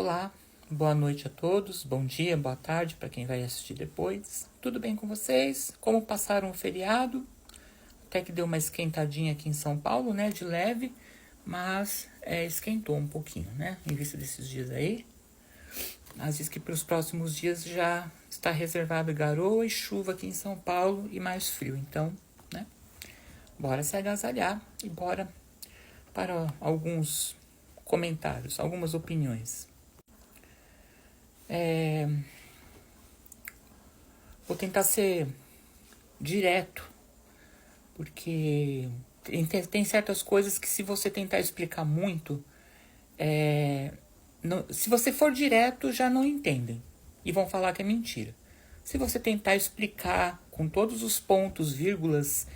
Olá, boa noite a todos, bom dia, boa tarde para quem vai assistir depois. Tudo bem com vocês? Como passaram o feriado? Até que deu uma esquentadinha aqui em São Paulo, né, de leve, mas esquentou um pouquinho, né, em vista desses dias aí. Mas diz que para os próximos dias já está reservado garoa e chuva aqui em São Paulo e mais frio. Então, né, bora se agasalhar e bora para alguns comentários, algumas opiniões. Vou tentar ser direto, porque tem certas coisas que se você tentar explicar muito, se você for direto, já não entendem e vão falar que é mentira. Se você tentar explicar com todos os pontos, vírgulas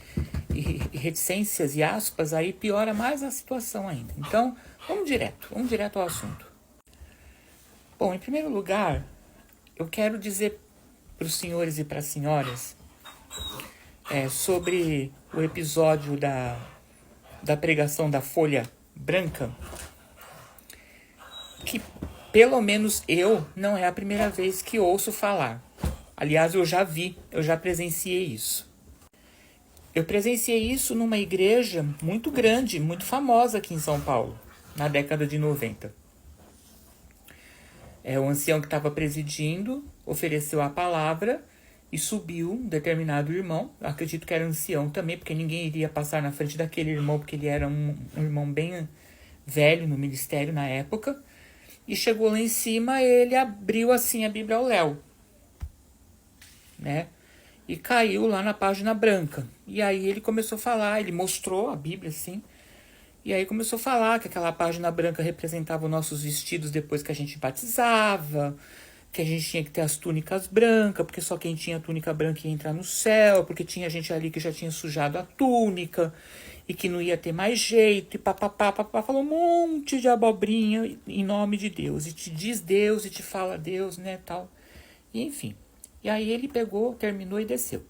e reticências e aspas, aí piora mais a situação ainda. Então, vamos direto ao assunto. Bom, em primeiro lugar, eu quero dizer para os senhores e para as senhoras sobre o episódio da pregação da folha branca, que pelo menos eu não é a primeira vez que ouço falar. Aliás, eu já presenciei isso. Eu presenciei isso numa igreja muito grande, muito famosa aqui em São Paulo, na década de 90. O ancião que estava presidindo ofereceu a palavra e subiu um determinado irmão. Acredito que era ancião também, porque ninguém iria passar na frente daquele irmão, porque ele era um irmão bem velho no ministério na época. E chegou lá em cima, ele abriu assim a Bíblia ao léu, né? E caiu lá na página branca. E aí ele começou a falar, ele mostrou a Bíblia assim. E aí começou a falar que aquela página branca representava os nossos vestidos depois que a gente batizava, que a gente tinha que ter as túnicas brancas, porque só quem tinha túnica branca ia entrar no céu, porque tinha gente ali que já tinha sujado a túnica e que não ia ter mais jeito, e papapá, falou um monte de abobrinha em nome de Deus, e te diz Deus, e te fala Deus, né, tal. E enfim, e aí ele pegou, terminou e desceu.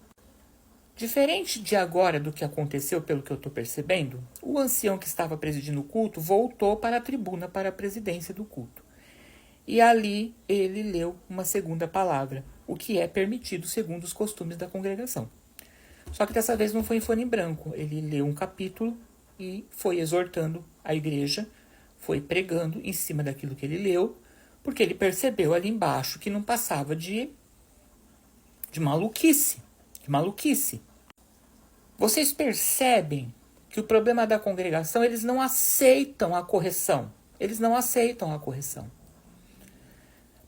Diferente de agora do que aconteceu, pelo que eu estou percebendo, o ancião que estava presidindo o culto voltou para a tribuna, para a presidência do culto. E ali ele leu uma segunda palavra, o que é permitido segundo os costumes da congregação. Só que dessa vez não foi em folha em branco, ele leu um capítulo e foi exortando a igreja, foi pregando em cima daquilo que ele leu, porque ele percebeu ali embaixo que não passava de maluquice. Vocês percebem que o problema da congregação, eles não aceitam a correção.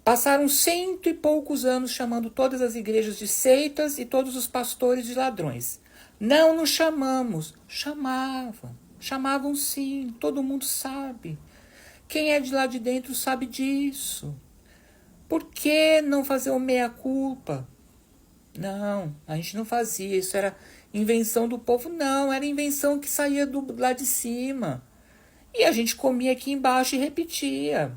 Passaram 100 e poucos anos chamando todas as igrejas de seitas e todos os pastores de ladrões. Não nos chamamos. Chamavam sim, todo mundo sabe. Quem é de lá de dentro sabe disso. Por que não fazer o meia-culpa? Não, a gente não fazia, isso era invenção do povo. Não, era invenção que saía do lá de cima. E a gente comia aqui embaixo e repetia.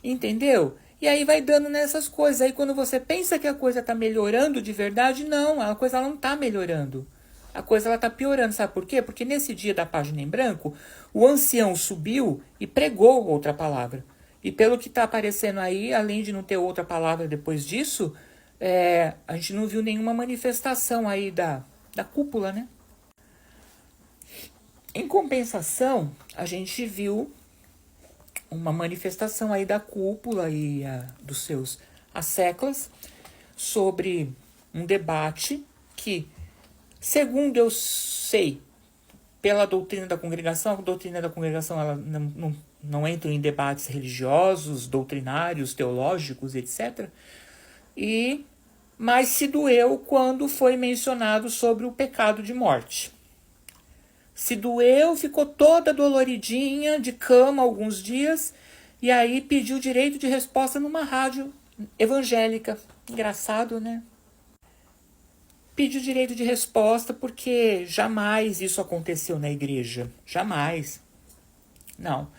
Entendeu? E aí vai dando nessas coisas. Aí quando você pensa que a coisa está melhorando de verdade, não, a coisa não está melhorando. A coisa está piorando, sabe por quê? Porque nesse dia da página em branco, o ancião subiu e pregou outra palavra. E pelo que está aparecendo aí, além de não ter outra palavra depois disso, a gente não viu nenhuma manifestação aí da cúpula, né? Em compensação, a gente viu uma manifestação aí da cúpula e dos seus asseclas sobre um debate que, segundo eu sei, pela doutrina da congregação, a doutrina da congregação ela não entra em debates religiosos, doutrinários, teológicos, etc., mas se doeu quando foi mencionado sobre o pecado de morte. Se doeu, ficou toda doloridinha, de cama alguns dias, e aí pediu direito de resposta numa rádio evangélica. Engraçado, né? Pediu direito de resposta porque jamais isso aconteceu na igreja. Jamais. Não.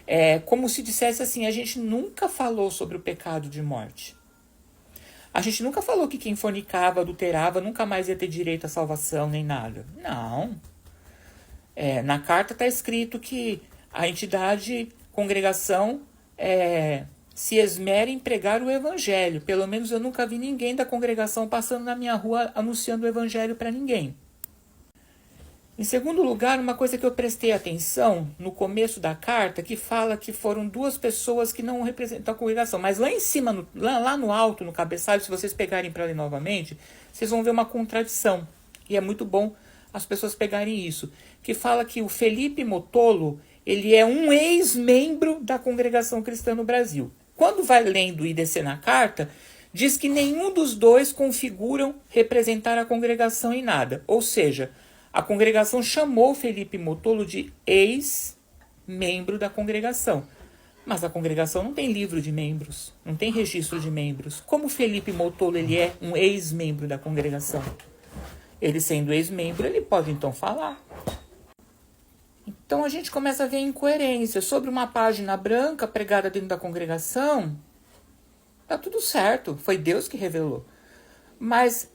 É como se dissesse assim, a gente nunca falou sobre o pecado de morte. A gente nunca falou que quem fornicava, adulterava, nunca mais ia ter direito à salvação, nem nada. Não. Na carta está escrito que a entidade, congregação, se esmera em pregar o evangelho. Pelo menos eu nunca vi ninguém da congregação passando na minha rua anunciando o evangelho para ninguém. Em segundo lugar, uma coisa que eu prestei atenção no começo da carta, que fala que foram 2 pessoas que não representam a congregação. Mas lá em cima, lá no alto, no cabeçalho, se vocês pegarem para ler novamente, vocês vão ver uma contradição. E é muito bom as pessoas pegarem isso. Que fala que o Felipe Motolo, ele é um ex-membro da congregação cristã no Brasil. Quando vai lendo e descer na carta, diz que nenhum dos 2 configuram representar a congregação em nada. Ou seja, a congregação chamou Felipe Motolo de ex-membro da congregação. Mas a congregação não tem livro de membros, não tem registro de membros. Como Felipe Motolo ele é um ex-membro da congregação? Ele sendo ex-membro, ele pode então falar. Então a gente começa a ver incoerência. Sobre uma página branca pregada dentro da congregação, tá tudo certo, foi Deus que revelou. Mas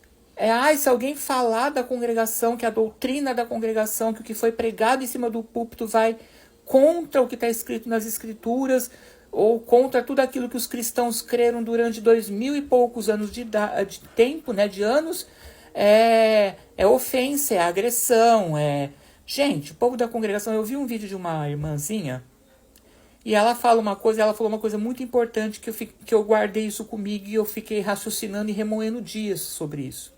se alguém falar da congregação, que a doutrina da congregação, que o que foi pregado em cima do púlpito vai contra o que está escrito nas escrituras, ou contra tudo aquilo que os cristãos creram durante 2000 e poucos anos de tempo, né, de anos, é ofensa, é agressão, Gente, o povo da congregação, eu vi um vídeo de uma irmãzinha, e ela falou uma coisa muito importante, que eu guardei isso comigo, e eu fiquei raciocinando e remoendo dias sobre isso.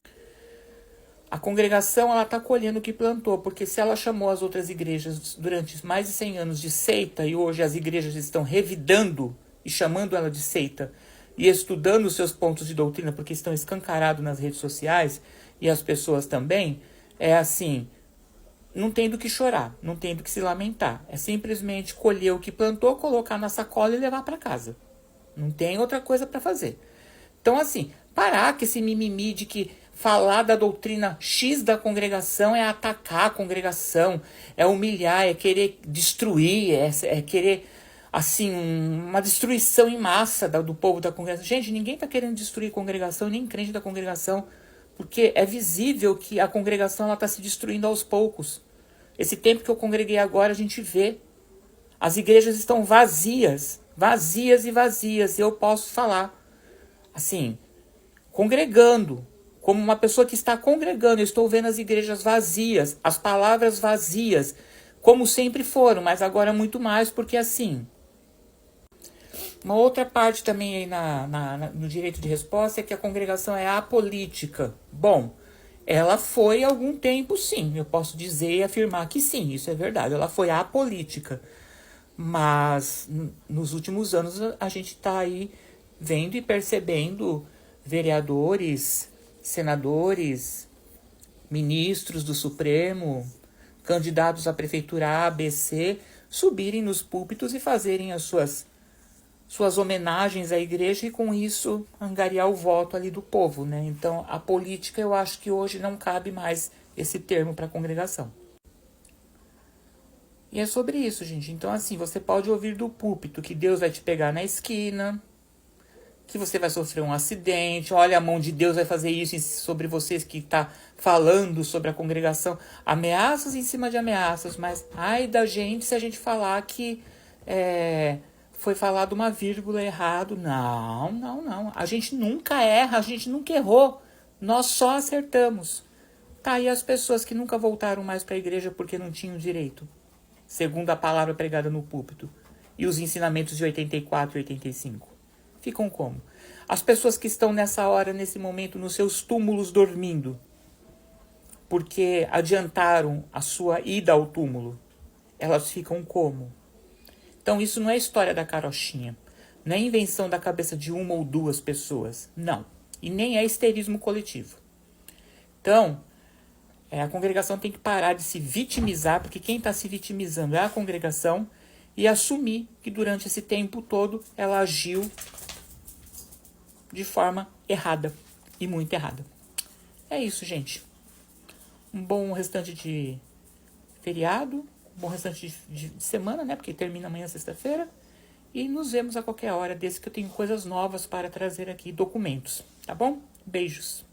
A congregação está colhendo o que plantou, porque se ela chamou as outras igrejas durante mais de 100 anos de seita, e hoje as igrejas estão revidando e chamando ela de seita, e estudando os seus pontos de doutrina, porque estão escancarados nas redes sociais, e as pessoas também, não tem do que chorar, não tem do que se lamentar. É simplesmente colher o que plantou, colocar na sacola e levar para casa. Não tem outra coisa para fazer. Então, parar com esse mimimi de que falar da doutrina X da congregação é atacar a congregação, é humilhar, é querer destruir, é querer, uma destruição em massa do povo da congregação. Gente, ninguém está querendo destruir a congregação, nem crente da congregação, porque é visível que a congregação está se destruindo aos poucos. Esse tempo que eu congreguei agora, a gente vê. As igrejas estão vazias. Vazias e vazias. Eu posso falar, congregando. Como uma pessoa que está congregando. Eu estou vendo as igrejas vazias. As palavras vazias. Como sempre foram, mas agora muito mais, porque Uma outra parte também aí no direito de resposta é que a congregação é apolítica. Bom, ela foi há algum tempo, sim. Eu posso dizer e afirmar que sim, isso é verdade. Ela foi apolítica. Mas nos últimos anos a gente está aí vendo e percebendo vereadores, senadores, ministros do Supremo, candidatos à prefeitura A, B, C, subirem nos púlpitos e fazerem as suas homenagens à igreja e com isso angariar o voto ali do povo, né? Então a política, eu acho que hoje não cabe mais esse termo para a congregação. E é sobre isso, gente. Então você pode ouvir do púlpito que Deus vai te pegar na esquina, que você vai sofrer um acidente, olha, a mão de Deus vai fazer isso sobre vocês que está falando sobre a congregação, ameaças em cima de ameaças, mas ai da gente se a gente falar que foi falado uma vírgula errado. Não. A gente nunca erra, a gente nunca errou. Nós só acertamos. Tá aí as pessoas que nunca voltaram mais para a igreja porque não tinham direito, segundo a palavra pregada no púlpito. E os ensinamentos de 84 e 85. Ficam como? As pessoas que estão nessa hora, nesse momento, nos seus túmulos dormindo, porque adiantaram a sua ida ao túmulo, elas ficam como? Então isso não é história da carochinha, não é invenção da cabeça de uma ou duas pessoas, não. E nem é histerismo coletivo. Então, a congregação tem que parar de se vitimizar, porque quem está se vitimizando é a congregação, e assumir que durante esse tempo todo ela agiu de forma errada, e muito errada. É isso, gente. Um bom restante de feriado, um bom restante de semana, né? Porque termina amanhã, sexta-feira. E nos vemos a qualquer hora, desde que eu tenho coisas novas para trazer aqui, documentos. Tá bom? Beijos.